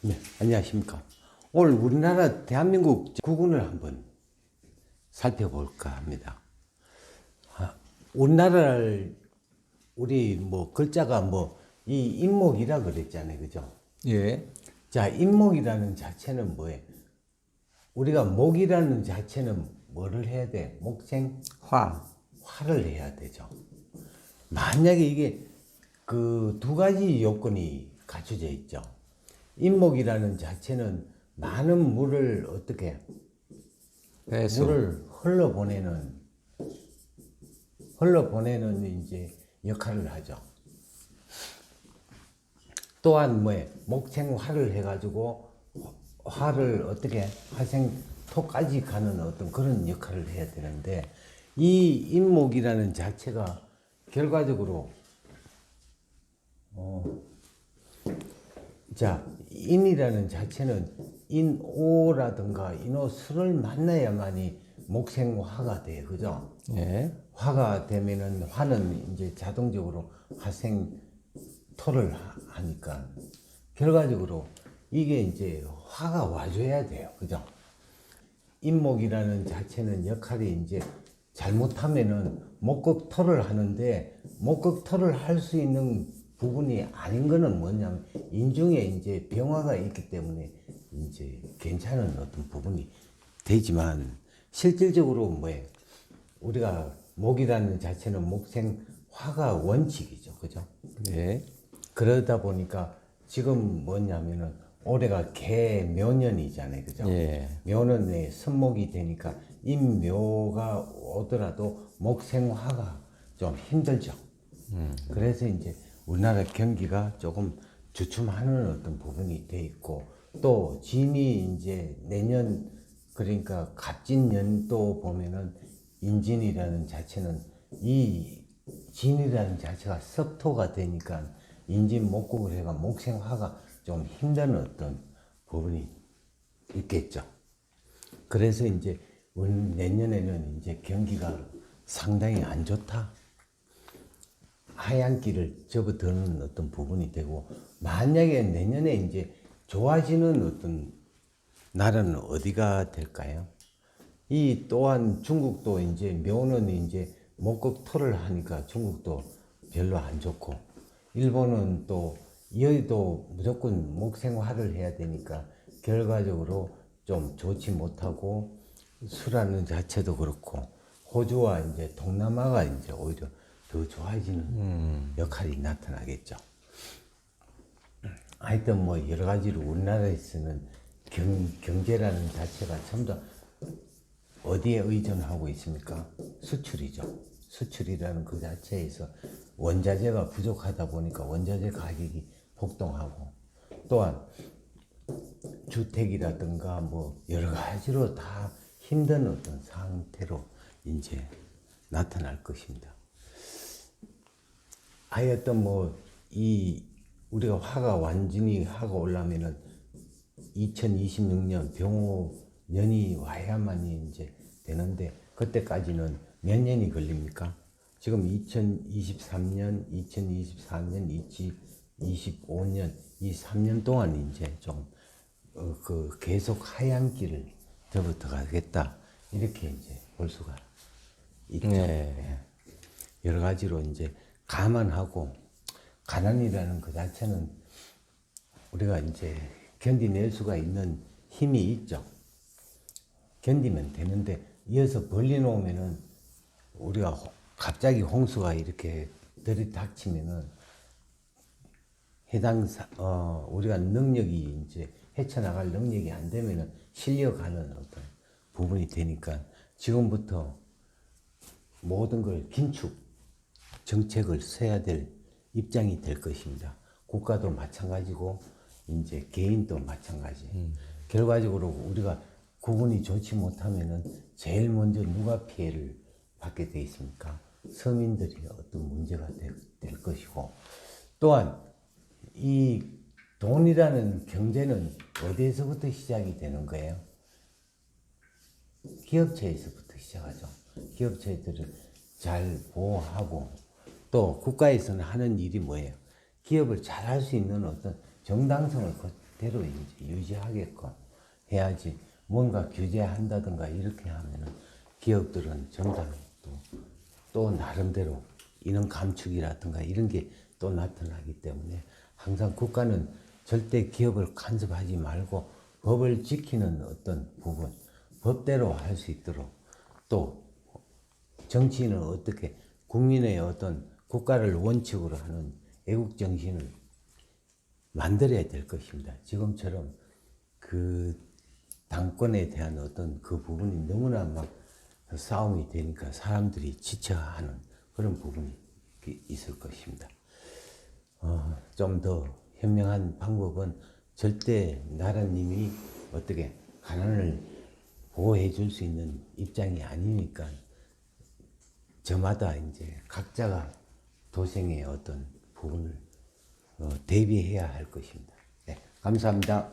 네, 안녕하십니까. 오늘 우리나라 대한민국 국운을 한번 살펴볼까 합니다. 우리나라를 우리 뭐 글자가 뭐 이 인목이라 그랬잖아요, 그죠? 예. 자, 인목이라는 자체는 뭐예요? 우리가 목이라는 자체는 뭐를 해야 돼? 목생 화를 해야 되죠. 만약에 이게 그 두 가지 요건이 갖춰져 있죠. 인목이라는 자체는 많은 물을 어떻게 배수. 물을 흘러보내는 이제 역할을 하죠. 또한 뭐에 목생화를 해가지고 화를 어떻게 화생토까지 가는 어떤 그런 역할을 해야 되는데 이 인목이라는 자체가 결과적으로 자, 인이라는 자체는 인오라든가 인오수를 만나야만이 목생화가 돼요. 그죠? 예. 화가 되면은 화는 이제 자동적으로 화생토를 하니까 결과적으로 이게 이제 화가 와줘야 돼요. 그죠? 인목이라는 자체는 역할이 이제 잘못하면은 목극토를 하는데 목극토를 할 수 있는 부분이 아닌 거는 뭐냐면 인중에 이제 병화가 있기 때문에 이제 괜찮은 어떤 부분이 되지만 실질적으로 뭐예요? 우리가 목이라는 자체는 목생화가 원칙이죠. 그죠? 예. 그러다 보니까 지금 뭐냐면은 올해가 개묘년이잖아요. 그죠? 예. 묘는 내 선목이 되니까 인묘가 오더라도 목생화가 좀 힘들죠. 그래서 이제 우리나라 경기가 조금 주춤하는 어떤 부분이 돼 있고 또 진이 이제 내년 그러니까 갑진년도 보면은 인진이라는 자체는 이 진이라는 자체가 섭토가 되니까 인진 목국을 해가 목생화가 좀 힘든 어떤 부분이 있겠죠. 그래서 이제 내년에는 이제 경기가 상당히 안 좋다. 하얀 길을 접어드는 어떤 부분이 되고 만약에 내년에 이제 좋아지는 어떤 나라는 어디가 될까요? 이 또한 중국도 이제 묘는 이제 목극토를 하니까 중국도 별로 안 좋고 일본은 또 여의도 무조건 목생화를 해야 되니까 결과적으로 좀 좋지 못하고 수라는 자체도 그렇고 호주와 이제 동남아가 이제 오히려 더 좋아지는 역할이 나타나겠죠. 하여튼 뭐 여러 가지로 우리나라에서는 경제라는 자체가 전부 다 어디에 의존하고 있습니까? 수출이죠. 수출이라는 그 자체에서 원자재가 부족하다 보니까 원자재 가격이 폭등하고 또한 주택이라든가 뭐 여러 가지로 다 힘든 어떤 상태로 이제 나타날 것입니다. 하여튼 뭐 이 우리가 화가 완전히 하고 올라면은 2026년 병호년이 와야만이 이제 되는데 그때까지는 몇 년이 걸립니까? 지금 2023년, 2024년, 2025년 이 3년 동안 이제 좀 그 계속 하얀 길을 접어 들어가겠다 이렇게 이제 볼 수가 있죠. 네. 여러 가지로 이제 감안하고 가난이라는 그 자체는 우리가 이제 견디낼 수가 있는 힘이 있죠. 견디면 되는데 이어서 벌려놓으면은 우리가 갑자기 홍수가 이렇게 들이닥치면은 우리가 능력이 이제 헤쳐나갈 능력이 안 되면은 실려가는 어떤 부분이 되니까 지금부터 모든 걸 긴축 정책을 써야 될 입장이 될 것입니다. 국가도 마찬가지고 이제 개인도 마찬가지. 결과적으로 우리가 국운이 좋지 못하면은 제일 먼저 누가 피해를 받게 돼 있습니까? 서민들이 어떤 문제가 될 것이고 또한 이 돈이라는 경제는 어디에서부터 시작이 되는 거예요? 기업체에서부터 시작하죠. 기업체들을 잘 보호하고 또 국가에서는 하는 일이 뭐예요? 기업을 잘 할 수 있는 어떤 정당성을 대로 이제 유지하게끔 해야지. 뭔가 규제한다든가 이렇게 하면은 기업들은 정당히 또 나름대로 이런 감축이라든가 이런 게 또 나타나기 때문에 항상 국가는 절대 기업을 간섭하지 말고 법을 지키는 어떤 부분, 법대로 할 수 있도록, 또 정치인은 어떻게 국민의 어떤 국가를 원칙으로 하는 애국 정신을 만들어야 될 것입니다. 지금처럼 그 당권에 대한 어떤 그 부분이 너무나 막 싸움이 되니까 사람들이 지쳐하는 그런 부분이 있을 것입니다. 좀 더 현명한 방법은 절대 나라님이 어떻게 가난을 보호해 줄 수 있는 입장이 아니니까 저마다 이제 각자가 도생의 어떤 부분을 대비해야 할 것입니다. 네, 감사합니다.